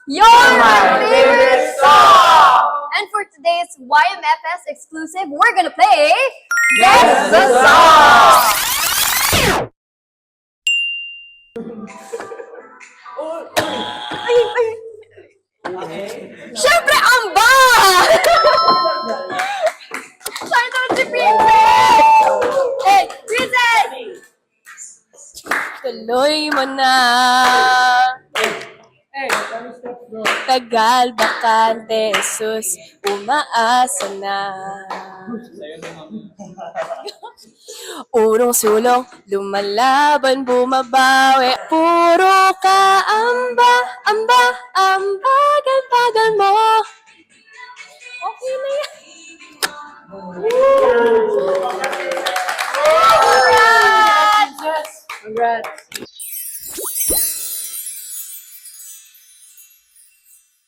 Your favorite song! And for today's YMFS exclusive, we're gonna play Guess the Song! Siyempre, amba! Saan naman si Princess? Hey, Princess! Tuloy mo na. Tagal bakante, sus, umaasa na. Urong sulong, lumalaban, bumabawi. Puro ka amba, amba, ambagal-bagal mo. Okay na yan. Congrats! Congrats!